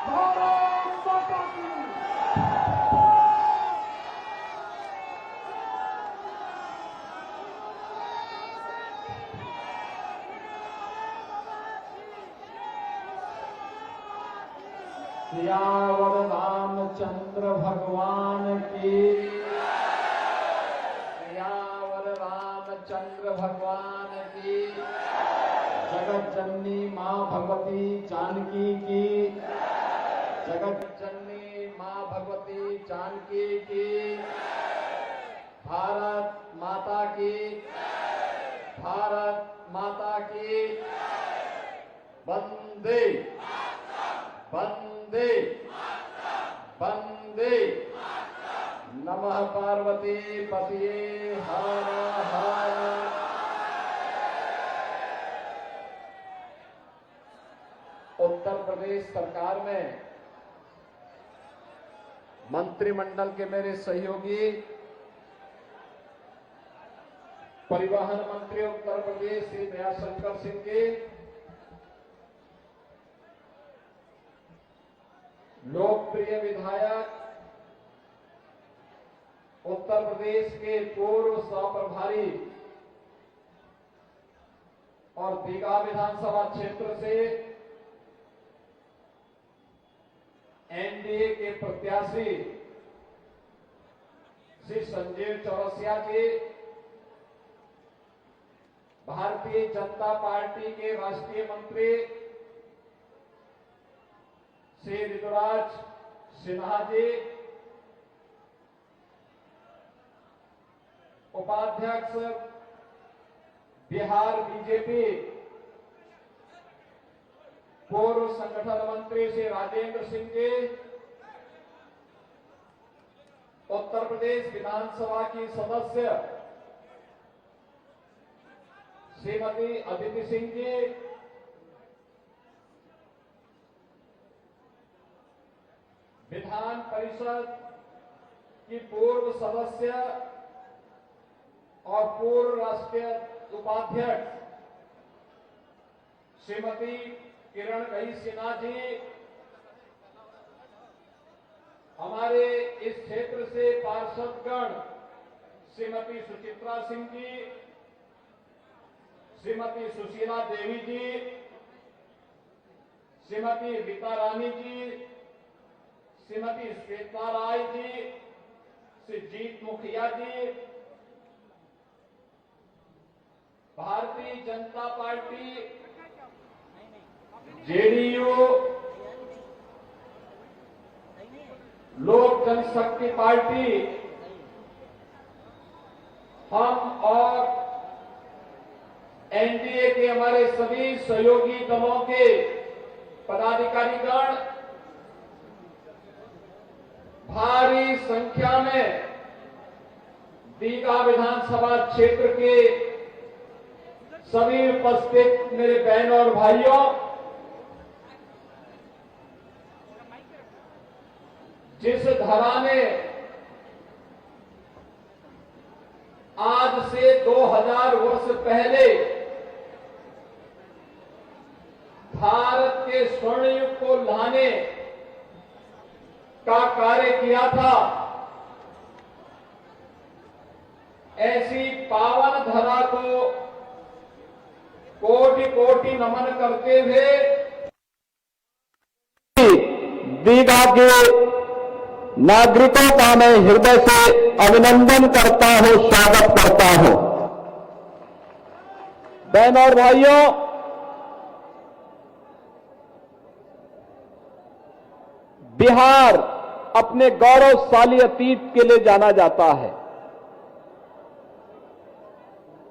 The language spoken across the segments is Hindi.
भारत माता की। सियावर रामचंद्र भगवान की। सियावर रामचंद्र भगवान की। जगत जननी मां भगवती जानकी की। जगत जननी मां भगवती जानकी की। भारत माता की। भारत माता की। वंदे वंदे वंदे। नमः पार्वती पतिये हर हर। उत्तर प्रदेश सरकार में मंत्रिमंडल के मेरे सहयोगी परिवहन मंत्री उत्तर प्रदेश श्री दयाशंकर सिंह जी, लोकप्रिय विधायक उत्तर प्रदेश के पूर्व सह-प्रभारी और दीघा विधानसभा क्षेत्र से एनडीए के प्रत्याशी श्री संजीव चौरसिया जी, भारतीय जनता पार्टी के राष्ट्रीय मंत्री श्री ऋतुराज सिन्हा जी, उपाध्यक्ष बिहार बीजेपी पूर्व संगठन मंत्री श्री राजेंद्र सिंह जी, उत्तर प्रदेश विधानसभा की सदस्य श्रीमती अदिति सिंह जी, विधान परिषद की पूर्व सदस्य और पूर्व राष्ट्रीय उपाध्यक्ष श्रीमती किरण गई सिन्हा जी, हमारे इस क्षेत्र से पार्षदगण श्रीमती सुचित्रा सिंह जी, श्रीमती सुशीला देवी जी, श्रीमती रीता रानी जी, श्रीमती श्वेता राय जी, श्री जीत मुखिया जी, भारतीय जनता पार्टी, जेडीयू, लोक जनशक्ति पार्टी, हम और एनडीए के हमारे सभी सहयोगी दलों के पदाधिकारीगण भारी संख्या में दीघा विधानसभा क्षेत्र के सभी उपस्थित मेरे बहनों और भाइयों, जिस धरा ने आज से 2000 वर्ष पहले भारत के स्वर्ण युग को लाने का कार्य किया था, ऐसी पावन धरा को कोटि कोटि नमन करते हुए दीघा के नागरिकों का मैं हृदय से अभिनंदन करता हूं, स्वागत करता हूं। बहनों और भाइयों, बिहार अपने गौरवशाली अतीत के लिए जाना जाता है।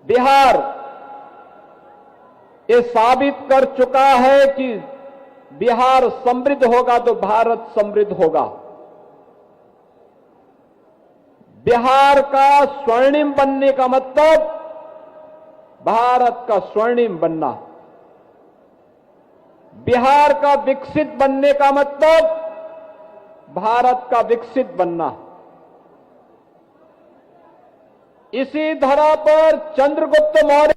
बिहार ये साबित कर चुका है कि बिहार समृद्ध होगा तो भारत समृद्ध होगा। बिहार का स्वर्णिम बनने का मतलब भारत का स्वर्णिम बनना। बिहार का विकसित बनने का मतलब भारत का विकसित बनना। इसी धरा पर चंद्रगुप्त मौर्य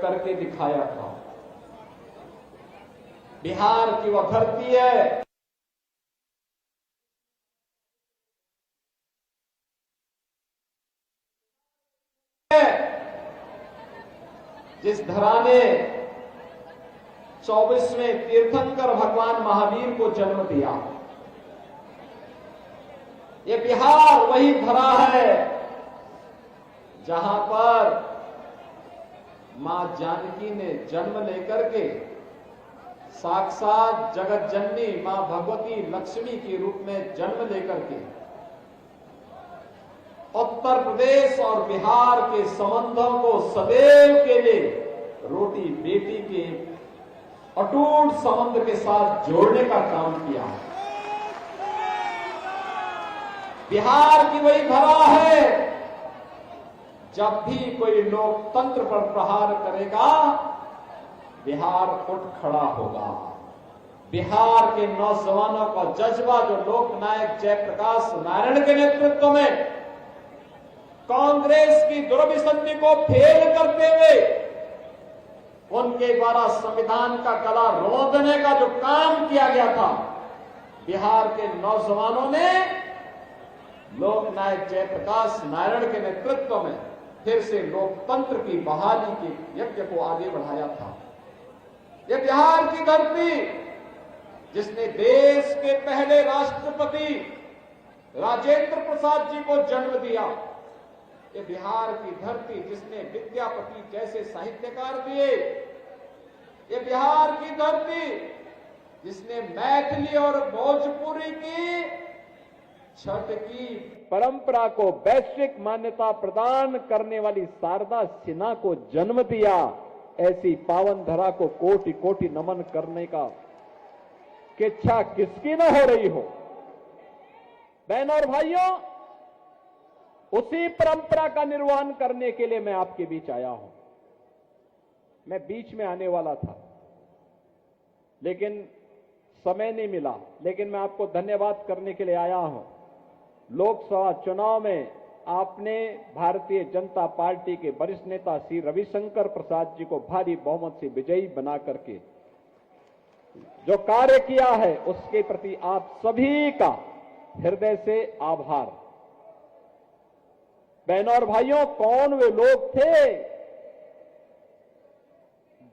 करके दिखाया था। बिहार की वह धरती है जिस धरा ने 24वें तीर्थंकर भगवान महावीर को जन्म दिया। ये बिहार वही धरा है जहां पर मां जानकी ने जन्म लेकर के साक्षात जगत जननी मां भगवती लक्ष्मी के रूप में जन्म लेकर के उत्तर प्रदेश और बिहार के संबंधों को सदैव के लिए रोटी बेटी के अटूट संबंध के साथ जोड़ने का काम किया। बिहार की वही धरा है जब भी कोई लोकतंत्र पर प्रहार करेगा बिहार उठ खड़ा होगा। बिहार के नौजवानों का जज्बा जो लोकनायक जयप्रकाश नारायण के नेतृत्व में कांग्रेस की दुर्विसंधि को फेल करते हुए उनके द्वारा संविधान का गला रोंदने का जो काम किया गया था, बिहार के नौजवानों ने लोकनायक जयप्रकाश नारायण के नेतृत्व में फिर से लोकतंत्र की बहाली के यज्ञ को आगे बढ़ाया था। यह बिहार की धरती जिसने देश के पहले राष्ट्रपति राजेंद्र प्रसाद जी को जन्म दिया, ये बिहार की धरती जिसने विद्यापति जैसे साहित्यकार दिए, ये बिहार की धरती जिसने मैथिली और भोजपुरी की छठ की परंपरा को वैश्विक मान्यता प्रदान करने वाली शारदा सिन्हा को जन्म दिया। ऐसी पावन धरा को कोटि कोटि नमन करने का कि इच्छा किसकी न हो रही हो। बहनों और भाइयों, उसी परंपरा का निर्वहन करने के लिए मैं आपके बीच आया हूं। मैं बीच में आने वाला था लेकिन समय नहीं मिला, लेकिन मैं आपको धन्यवाद करने के लिए आया हूं। लोकसभा चुनाव में आपने भारतीय जनता पार्टी के वरिष्ठ नेता श्री रविशंकर प्रसाद जी को भारी बहुमत से विजयी बना करके जो कार्य किया है उसके प्रति आप सभी का हृदय से आभार। बहनों और भाइयों, कौन वे लोग थे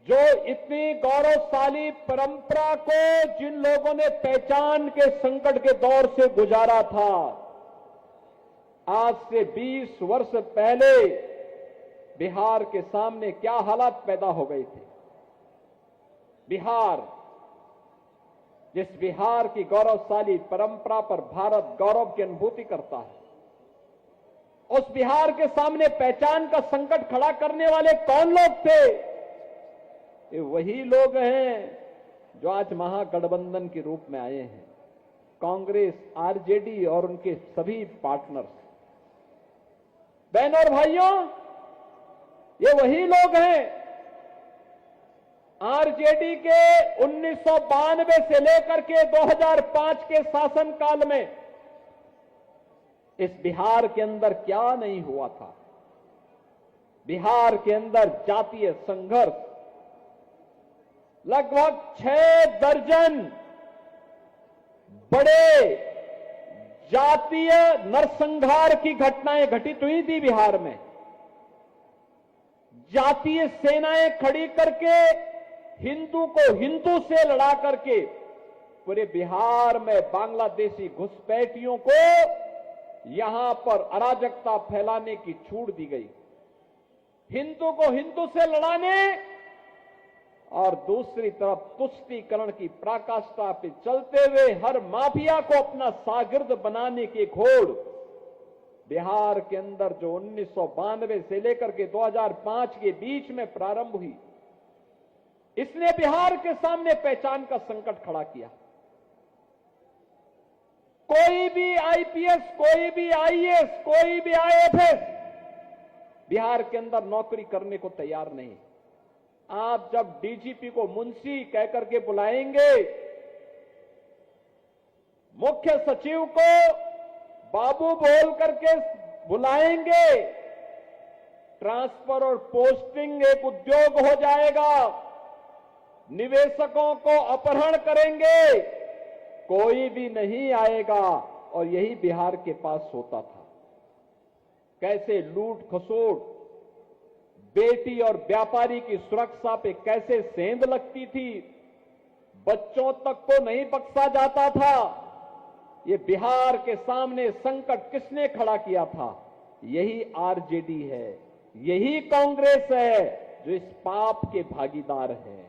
जो इतनी गौरवशाली परंपरा को जिन लोगों ने पहचान के संकट के दौर से गुजारा था, आज से 20 वर्ष पहले बिहार के सामने क्या हालात पैदा हो गए थे। बिहार, जिस बिहार की गौरवशाली परंपरा पर भारत गौरव की अनुभूति करता है, उस बिहार के सामने पहचान का संकट खड़ा करने वाले कौन लोग थे? ये वही लोग हैं जो आज महागठबंधन के रूप में आए हैं, कांग्रेस, आरजेडी और उनके सभी पार्टनर्स। बहनों और भाइयों, ये वही लोग हैं आरजेडी के 1992 से लेकर के 2005 के शासनकाल में इस बिहार के अंदर क्या नहीं हुआ था। बिहार के अंदर जातीय संघर्ष, लगभग 6 दर्जन बड़े जातीय नरसंहार की घटनाएं घटित हुई थी बिहार में। जातीय सेनाएं खड़ी करके हिंदू को हिंदू से लड़ा करके पूरे बिहार में बांग्लादेशी घुसपैठियों को यहां पर अराजकता फैलाने की छूट दी गई। हिंदू को हिंदू से लड़ाने और दूसरी तरफ तुष्टीकरण की पराकाष्ठा पे चलते हुए हर माफिया को अपना शागिर्द बनाने की घोड़ बिहार के अंदर जो 1992 से लेकर के 2005 के बीच में प्रारंभ हुई, इसने बिहार के सामने पहचान का संकट खड़ा किया। कोई भी आईपीएस, कोई भी आईएएस, कोई भी आईएफएस बिहार के अंदर नौकरी करने को तैयार नहीं। आप जब डीजीपी को मुंशी कहकर के बुलाएंगे, मुख्य सचिव को बाबू बोल करके बुलाएंगे, ट्रांसफर और पोस्टिंग एक उद्योग हो जाएगा, निवेशकों को अपहरण करेंगे, कोई भी नहीं आएगा। और यही बिहार के पास होता था। कैसे लूट खसोट, बेटी और व्यापारी की सुरक्षा पे कैसे सेंध लगती थी, बच्चों तक को नहीं बख्शा जाता था। ये बिहार के सामने संकट किसने खड़ा किया था? यही आरजेडी है, यही कांग्रेस है जो इस पाप के भागीदार है।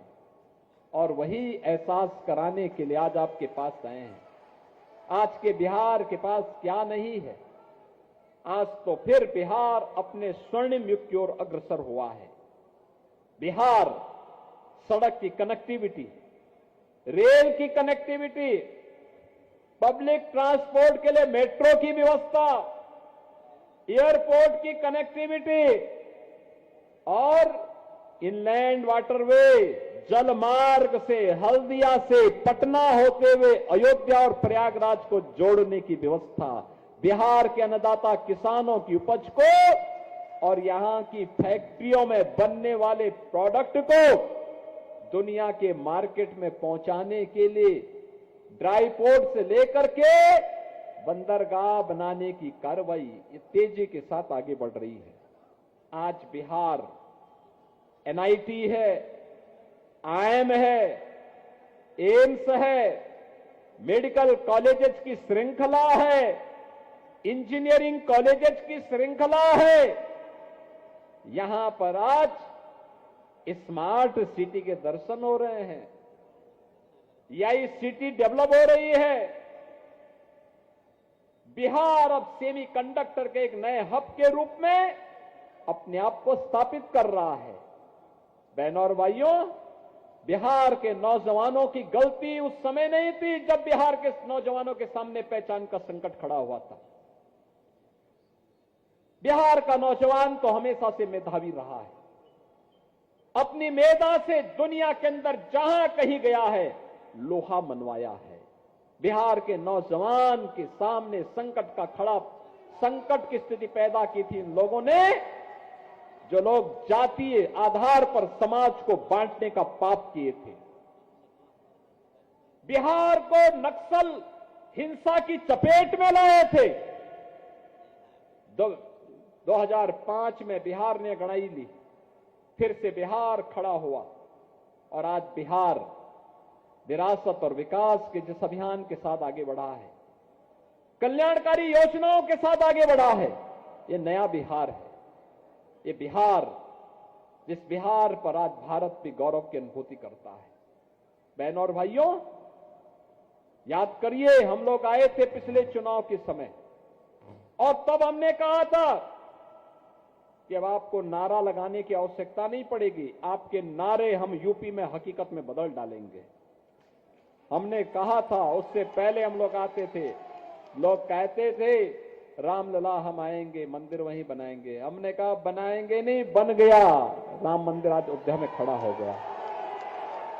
और वही एहसास कराने के लिए आज आपके पास आए हैं। आज के बिहार के पास क्या नहीं है? आज तो फिर बिहार अपने स्वर्णिम युग की ओर अग्रसर हुआ है। बिहार सड़क की कनेक्टिविटी, रेल की कनेक्टिविटी, पब्लिक ट्रांसपोर्ट के लिए मेट्रो की व्यवस्था, एयरपोर्ट की कनेक्टिविटी और इनलैंड वाटरवे, जल मार्ग से हल्दिया से पटना होते हुए अयोध्या और प्रयागराज को जोड़ने की व्यवस्था, बिहार के अन्नदाता किसानों की उपज को और यहां की फैक्ट्रियों में बनने वाले प्रोडक्ट को दुनिया के मार्केट में पहुंचाने के लिए ड्राई पोर्ट से लेकर के बंदरगाह बनाने की कार्रवाई ये तेजी के साथ आगे बढ़ रही है। आज बिहार एनआईटी है, आईएम है, एम्स है, मेडिकल कॉलेजेस की श्रृंखला है, इंजीनियरिंग कॉलेजेस की श्रृंखला है। यहां पर आज स्मार्ट सिटी के दर्शन हो रहे हैं। यही सिटी डेवलप हो रही है। बिहार अब सेमीकंडक्टर के एक नए हब के रूप में अपने आप को स्थापित कर रहा है। बहनों और भाइयों, बिहार के नौजवानों की गलती उस समय नहीं थी जब बिहार के नौजवानों के सामने पहचान का संकट खड़ा हुआ था। बिहार का नौजवान तो हमेशा से मेधावी रहा है। अपनी मेधा से दुनिया के अंदर जहां कहीं गया है लोहा मनवाया है। बिहार के नौजवान के सामने संकट की स्थिति पैदा की थी इन लोगों ने, जो लोग जातीय आधार पर समाज को बांटने का पाप किए थे। बिहार को नक्सल हिंसा की चपेट में लाए थे। 2005 में बिहार ने गड़ाई ली, फिर से बिहार खड़ा हुआ और आज बिहार विरासत और विकास के जिस अभियान के साथ आगे बढ़ा है, कल्याणकारी योजनाओं के साथ आगे बढ़ा है, ये नया बिहार है। ये बिहार, जिस बिहार पर आज भारत भी गौरव की अनुभूति करता है। बहनों और भाइयों, याद करिए, हम लोग आए थे पिछले चुनाव के समय और तब हमने कहा था कि अब आपको नारा लगाने की आवश्यकता नहीं पड़ेगी, आपके नारे हम यूपी में हकीकत में बदल डालेंगे। हमने कहा था, उससे पहले हम लोग आते थे, लोग कहते थे रामलला हम आएंगे, मंदिर वहीं बनाएंगे। हमने कहा बनाएंगे नहीं, बन गया राम मंदिर, आज अयोध्या में खड़ा हो गया।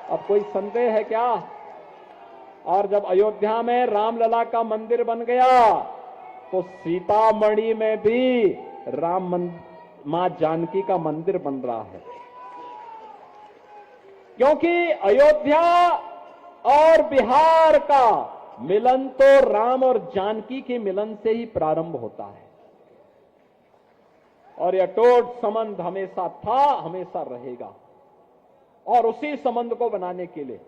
अब कोई संदेह है क्या? और जब अयोध्या में रामलला का मंदिर बन गया तो सीतामढ़ी में भी मां जानकी का मंदिर बन रहा है। क्योंकि अयोध्या और बिहार का मिलन तो राम और जानकी के मिलन से ही प्रारंभ होता है और यह अटूट संबंध हमेशा था, हमेशा रहेगा। और उसी संबंध को बनाने के लिए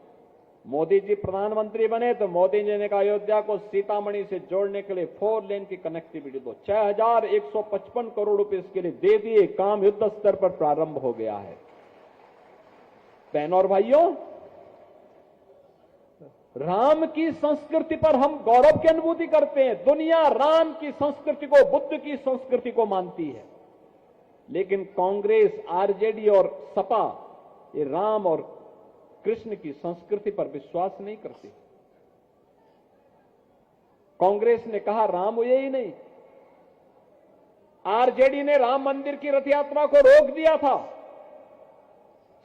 मोदी जी प्रधानमंत्री बने तो मोदी जी ने कहा अयोध्या को सीतामढ़ी से जोड़ने के लिए 4 लेन की कनेक्टिविटी दो। 6155 करोड़ रुपए इसके लिए दे दिए। काम युद्ध स्तर पर प्रारंभ हो गया है। बहनों और भाइयों, राम की संस्कृति पर हम गौरव की अनुभूति करते हैं। दुनिया राम की संस्कृति को, बुद्ध की संस्कृति को मानती है, लेकिन कांग्रेस, आरजेडी और सपा ये राम और कृष्ण की संस्कृति पर विश्वास नहीं करती। कांग्रेस ने कहा राम हुए ही नहीं। आरजेडी ने राम मंदिर की रथ यात्रा को रोक दिया था।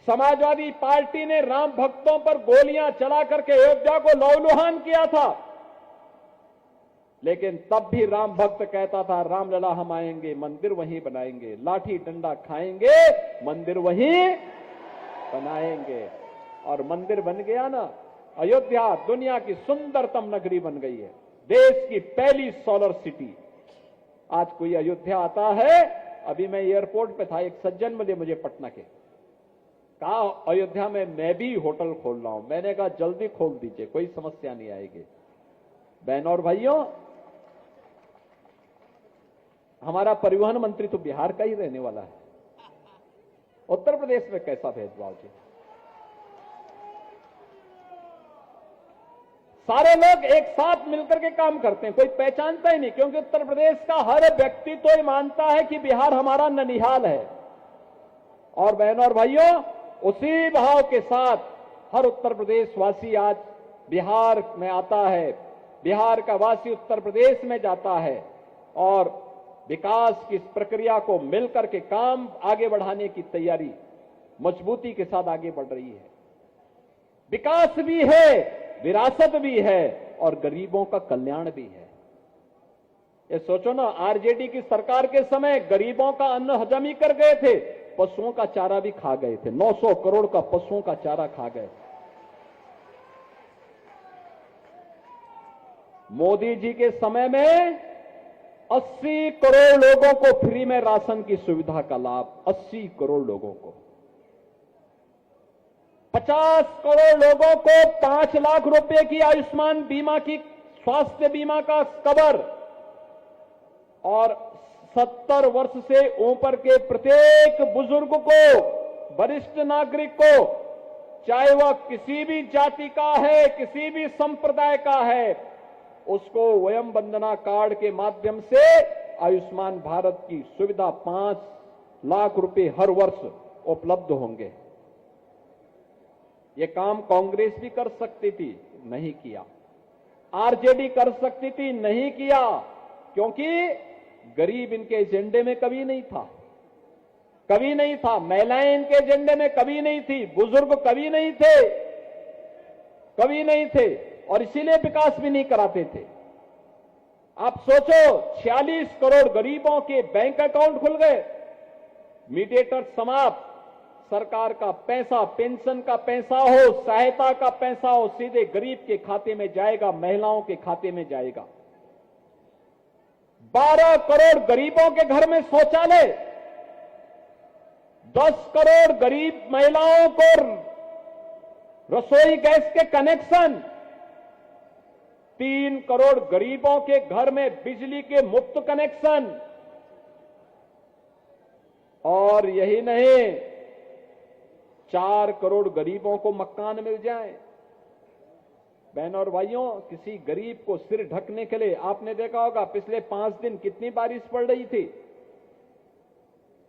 समाजवादी पार्टी ने राम भक्तों पर गोलियां चला करके अयोध्या को लहूलुहान किया था। लेकिन तब भी राम भक्त कहता था, रामलला हम आएंगे, मंदिर वहीं बनाएंगे, लाठी डंडा खाएंगे, मंदिर वहीं बनाएंगे। और मंदिर बन गया ना। अयोध्या दुनिया की सुंदरतम नगरी बन गई है, देश की पहली सोलर सिटी। आज कोई अयोध्या आता है, अभी मैं एयरपोर्ट पे था, एक सज्जन मिले मुझे पटना के, कहा अयोध्या में मैं भी होटल खोल रहा हूं। मैंने कहा जल्दी खोल दीजिए, कोई समस्या नहीं आएगी। बहनों और भाइयों, हमारा परिवहन मंत्री तो बिहार का ही रहने वाला है, उत्तर प्रदेश में कैसा भेदभाव जी। सारे लोग एक साथ मिलकर के काम करते हैं, कोई पहचानता ही नहीं, क्योंकि उत्तर प्रदेश का हर व्यक्ति तो ये मानता है कि बिहार हमारा ननिहाल है। और बहनों और भाइयों, उसी भाव के साथ हर उत्तर प्रदेश वासी आज बिहार में आता है, बिहार का वासी उत्तर प्रदेश में जाता है और विकास की इस प्रक्रिया को मिलकर के काम आगे बढ़ाने की तैयारी मजबूती के साथ आगे बढ़ रही है। विकास भी है, विरासत भी है और गरीबों का कल्याण भी है। ये सोचो ना, आरजेडी की सरकार के समय गरीबों का अन्न हजम ही कर गए थे, पशुओं का चारा भी खा गए थे। 900 करोड़ का पशुओं का चारा खा गए। मोदी जी के समय में 80 करोड़ लोगों को फ्री में राशन की सुविधा का लाभ, 80 करोड़ लोगों को। 50 करोड़ लोगों को 5 लाख रुपए की आयुष्मान बीमा की, स्वास्थ्य बीमा का कवर, और 70 वर्ष से ऊपर के प्रत्येक बुजुर्ग को, वरिष्ठ नागरिक को, चाहे वह किसी भी जाति का है, किसी भी संप्रदाय का है, उसको वयम वंदना कार्ड के माध्यम से आयुष्मान भारत की सुविधा 5 लाख रुपए हर वर्ष उपलब्ध होंगे। ये काम कांग्रेस भी कर सकती थी, नहीं किया। आरजेडी कर सकती थी, नहीं किया, क्योंकि गरीब इनके एजेंडे में कभी नहीं था, कभी नहीं था। महिलाएं इनके एजेंडे में कभी नहीं थी, बुजुर्ग कभी नहीं थे, कभी नहीं थे, और इसीलिए विकास भी नहीं कराते थे। आप सोचो, 46 करोड़ गरीबों के बैंक अकाउंट खुल गए, मीडिएटर समाप्त, सरकार का पैसा, पेंशन का पैसा हो, सहायता का पैसा हो, सीधे गरीब के खाते में जाएगा, महिलाओं के खाते में जाएगा। 12 करोड़ गरीबों के घर में शौचालय, 10 करोड़ गरीब महिलाओं को रसोई गैस के कनेक्शन, 3 करोड़ गरीबों के घर में बिजली के मुफ्त कनेक्शन, और यही नहीं, 4 करोड़ गरीबों को मकान मिल जाए। बहनों और भाइयों, किसी गरीब को सिर ढकने के लिए, आपने देखा होगा पिछले 5 दिन कितनी बारिश पड़ रही थी।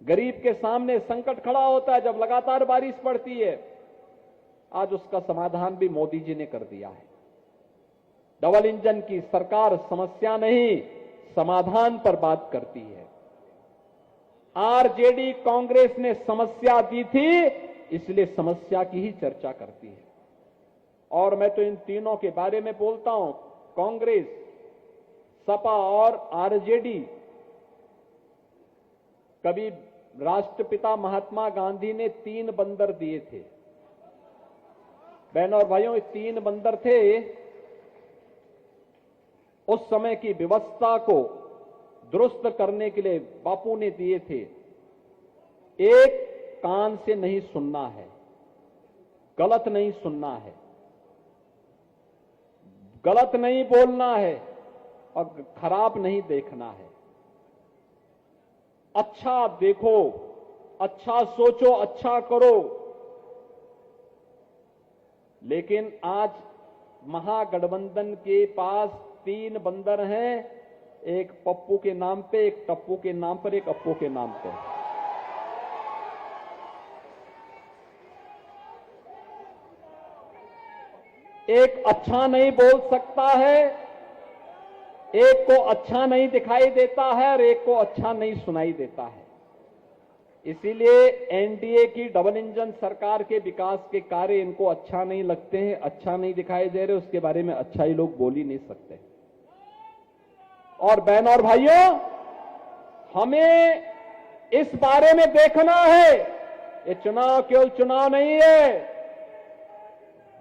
गरीब के सामने संकट खड़ा होता है जब लगातार बारिश पड़ती है। आज उसका समाधान भी मोदी जी ने कर दिया है। डबल इंजन की सरकार समस्या नहीं, समाधान पर बात करती है। आरजेडी कांग्रेस ने समस्या दी थी, इसलिए समस्या की ही चर्चा करती है। और मैं तो इन तीनों के बारे में बोलता हूं, कांग्रेस, सपा और आरजेडी। कभी राष्ट्रपिता महात्मा गांधी ने 3 बंदर दिए थे। बहनों और भाइयों, 3 बंदर थे, उस समय की व्यवस्था को दुरुस्त करने के लिए बापू ने दिए थे। एक, कान से नहीं सुनना है, गलत नहीं सुनना है, गलत नहीं बोलना है और खराब नहीं देखना है। अच्छा देखो, अच्छा सोचो, अच्छा करो। लेकिन आज महागठबंधन के पास 3 बंदर हैं, एक पप्पू के नाम पे, एक टप्पू के नाम पर, एक अप्पू के नाम पे। एक अच्छा नहीं बोल सकता है, एक को अच्छा नहीं दिखाई देता है और एक को अच्छा नहीं सुनाई देता है। इसीलिए एनडीए की डबल इंजन सरकार के विकास के कार्य इनको अच्छा नहीं लगते हैं, अच्छा नहीं दिखाई दे रहे, उसके बारे में अच्छा ही लोग बोल ही नहीं सकते। और बहनों और भाइयों, हमें इस बारे में देखना है, ये चुनाव केवल चुनाव नहीं है।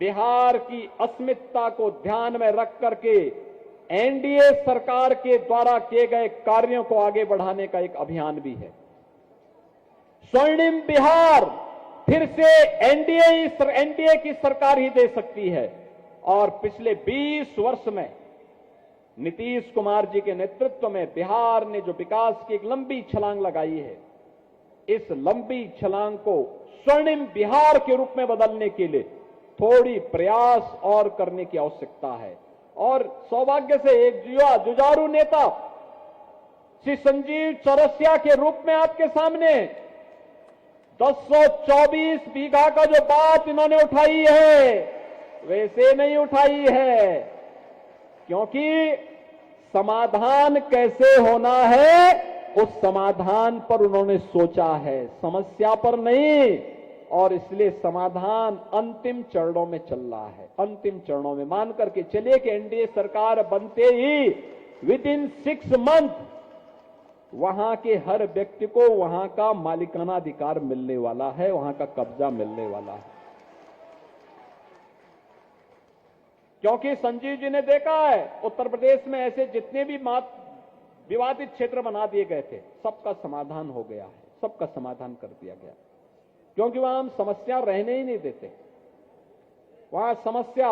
बिहार की अस्मिता को ध्यान में रख करके एनडीए सरकार के द्वारा किए गए कार्यों को आगे बढ़ाने का एक अभियान भी है। स्वर्णिम बिहार फिर से एनडीए की सरकार ही दे सकती है। और पिछले 20 वर्ष में नीतीश कुमार जी के नेतृत्व में बिहार ने जो विकास की एक लंबी छलांग लगाई है, इस लंबी छलांग को स्वर्णिम बिहार के रूप में बदलने के लिए थोड़ी प्रयास और करने की आवश्यकता है। और सौभाग्य से एक जुझारू नेता श्री संजीव चौरसिया के रूप में आपके सामने 1024 बीघा का जो बात इन्होंने उठाई है, वैसे नहीं उठाई है, क्योंकि समाधान कैसे होना है उस समाधान पर उन्होंने सोचा है, समस्या पर नहीं। और इसलिए समाधान अंतिम चरणों में चल रहा है। अंतिम चरणों में मान करके चलिए कि एनडीए सरकार बनते ही विद इन 6 मंथ वहां के हर व्यक्ति को वहां का मालिकाना अधिकार मिलने वाला है, वहां का कब्जा मिलने वाला है। क्योंकि संजीव जी ने देखा है उत्तर प्रदेश में ऐसे जितने भी विवादित क्षेत्र बना दिए गए थे, सबका समाधान हो गया है, सबका समाधान कर दिया गया। क्योंकि वहां हम समस्या रहने ही नहीं देते। वहां समस्या,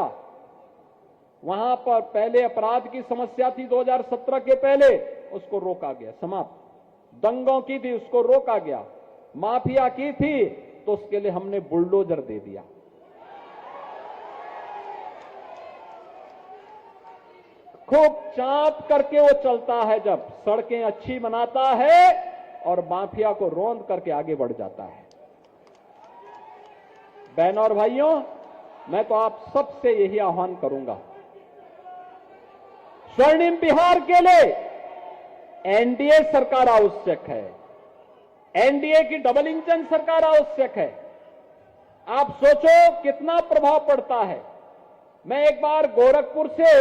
वहां पर पहले अपराध की समस्या थी 2017 के पहले, उसको रोका गया, समाप्त। दंगों की थी, उसको रोका गया। माफिया की थी तो उसके लिए हमने बुलडोजर दे दिया। खूब चाप करके वो चलता है, जब सड़कें अच्छी बनाता है और माफिया को रौंद करके आगे बढ़ जाता है। बहनों और भाइयों, मैं तो आप सबसे यही आह्वान करूंगा, स्वर्णिम बिहार के लिए एनडीए सरकार आवश्यक है। एनडीए की डबल इंजन सरकार आवश्यक है। आप सोचो कितना प्रभाव पड़ता है। मैं एक बार गोरखपुर से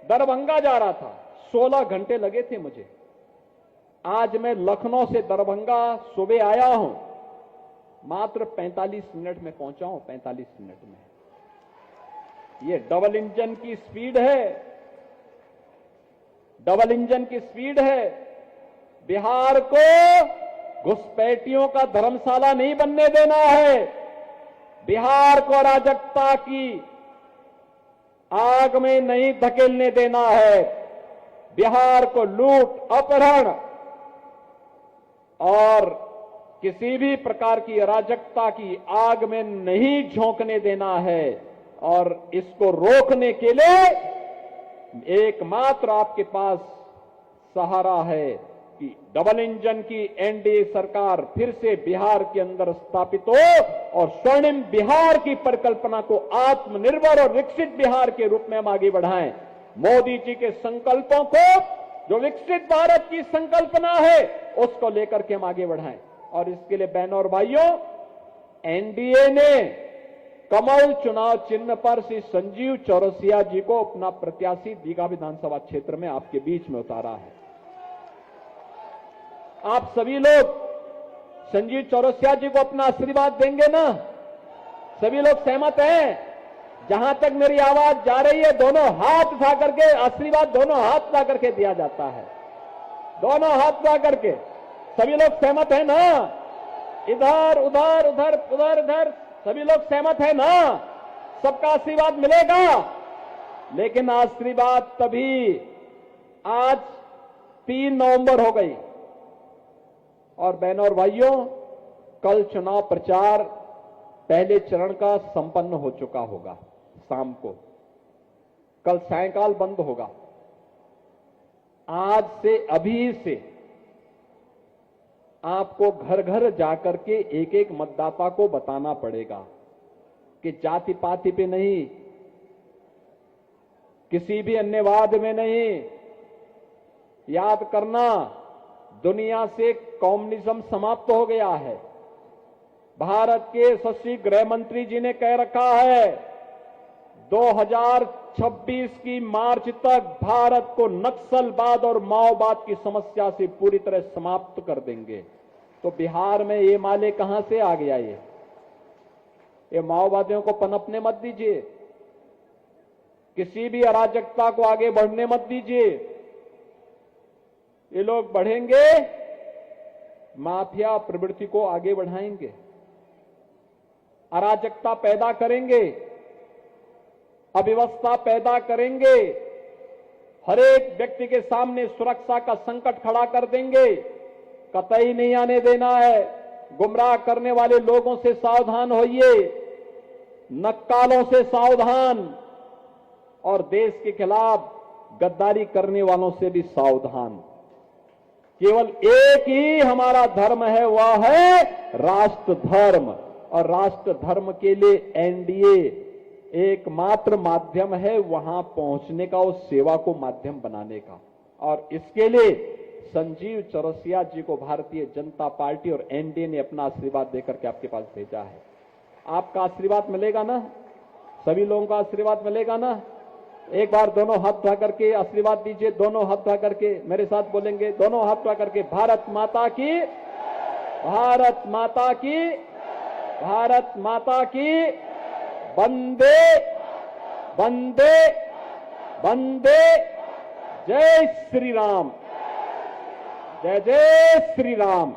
दरभंगा जा रहा था, 16 घंटे लगे थे मुझे। आज मैं लखनऊ से दरभंगा सुबह आया हूं, मात्र 45 मिनट में पहुंचा हूं, 45 मिनट में। ये डबल इंजन की स्पीड है, डबल इंजन की स्पीड है। बिहार को घुसपैठियों का धर्मशाला नहीं बनने देना है। बिहार को अराजकता की आग में नहीं धकेलने देना है। बिहार को लूट, अपहरण और किसी भी प्रकार की अराजकता की आग में नहीं झोंकने देना है। और इसको रोकने के लिए एकमात्र आपके पास सहारा है कि डबल इंजन की एनडीए सरकार फिर से बिहार के अंदर स्थापित हो और स्वर्णिम बिहार की परिकल्पना को आत्मनिर्भर और विकसित बिहार के रूप में हम आगे बढ़ाएं। मोदी जी के संकल्पों को, जो विकसित भारत की संकल्पना है, उसको लेकर के हम आगे बढ़ाएं। और इसके लिए बहनों और भाइयों, एनडीए ने कमल चुनाव चिन्ह पर श्री संजीव चौरसिया जी को अपना प्रत्याशी दीघा विधानसभा क्षेत्र में आपके बीच में उतारा है। आप सभी लोग संजीव चौरसिया जी को अपना आशीर्वाद देंगे ना? सभी लोग सहमत हैं? जहां तक मेरी आवाज जा रही है, दोनों हाथ उठा करके आशीर्वाद, दोनों हाथ उठा करके दिया जाता है। दोनों हाथ उठा करके सभी लोग सहमत है ना? इधर उधर उधर उधर इधर सभी लोग सहमत है ना? सबका आशीर्वाद मिलेगा। लेकिन आशीर्वाद तभी, आज 3 नवंबर हो गई और बहनों और भाइयों, कल चुनाव प्रचार पहले चरण का संपन्न हो चुका होगा। शाम को, कल सायंकाल बंद होगा। आज से, अभी से आपको घर घर जाकर के एक एक मतदाता को बताना पड़ेगा कि जाति पाति पे नहीं, किसी भी अन्यवाद में नहीं। याद करना, दुनिया से कम्युनिज्म समाप्त हो गया है। भारत के यशस्वी गृह मंत्री जी ने कह रखा है, 2026 की मार्च तक भारत को नक्सलवाद और माओवाद की समस्या से पूरी तरह समाप्त कर देंगे। तो बिहार में ये माले कहां से आ गया? ये माओवादियों को पनपने मत दीजिए, किसी भी अराजकता को आगे बढ़ने मत दीजिए। ये लोग बढ़ेंगे, माफिया प्रवृत्ति को आगे बढ़ाएंगे, अराजकता पैदा करेंगे, अव्यवस्था पैदा करेंगे, हर एक व्यक्ति के सामने सुरक्षा का संकट खड़ा कर देंगे। कतई नहीं आने देना है। गुमराह करने वाले लोगों से सावधान होइए, नक्कालों से सावधान, और देश के खिलाफ गद्दारी करने वालों से भी सावधान। केवल एक ही हमारा धर्म है, वह है राष्ट्र धर्म, और राष्ट्र धर्म के लिए एनडीए एकमात्र माध्यम है वहां पहुंचने का, उस सेवा को माध्यम बनाने का। और इसके लिए संजीव चौरसिया जी को भारतीय जनता पार्टी और एनडीए ने अपना आशीर्वाद देकर के आपके पास भेजा है। आपका आशीर्वाद मिलेगा ना? सभी लोगों का आशीर्वाद मिलेगा ना? एक बार दोनों हाथ उठा करके आशीर्वाद दीजिए, दोनों हाथ उठा करके मेरे साथ बोलेंगे, दोनों हाथ उठा करके, भारत माता की, भारत माता की, भारत माता की, वंदे वंदे वंदे, जय श्री राम, जय जय श्री राम।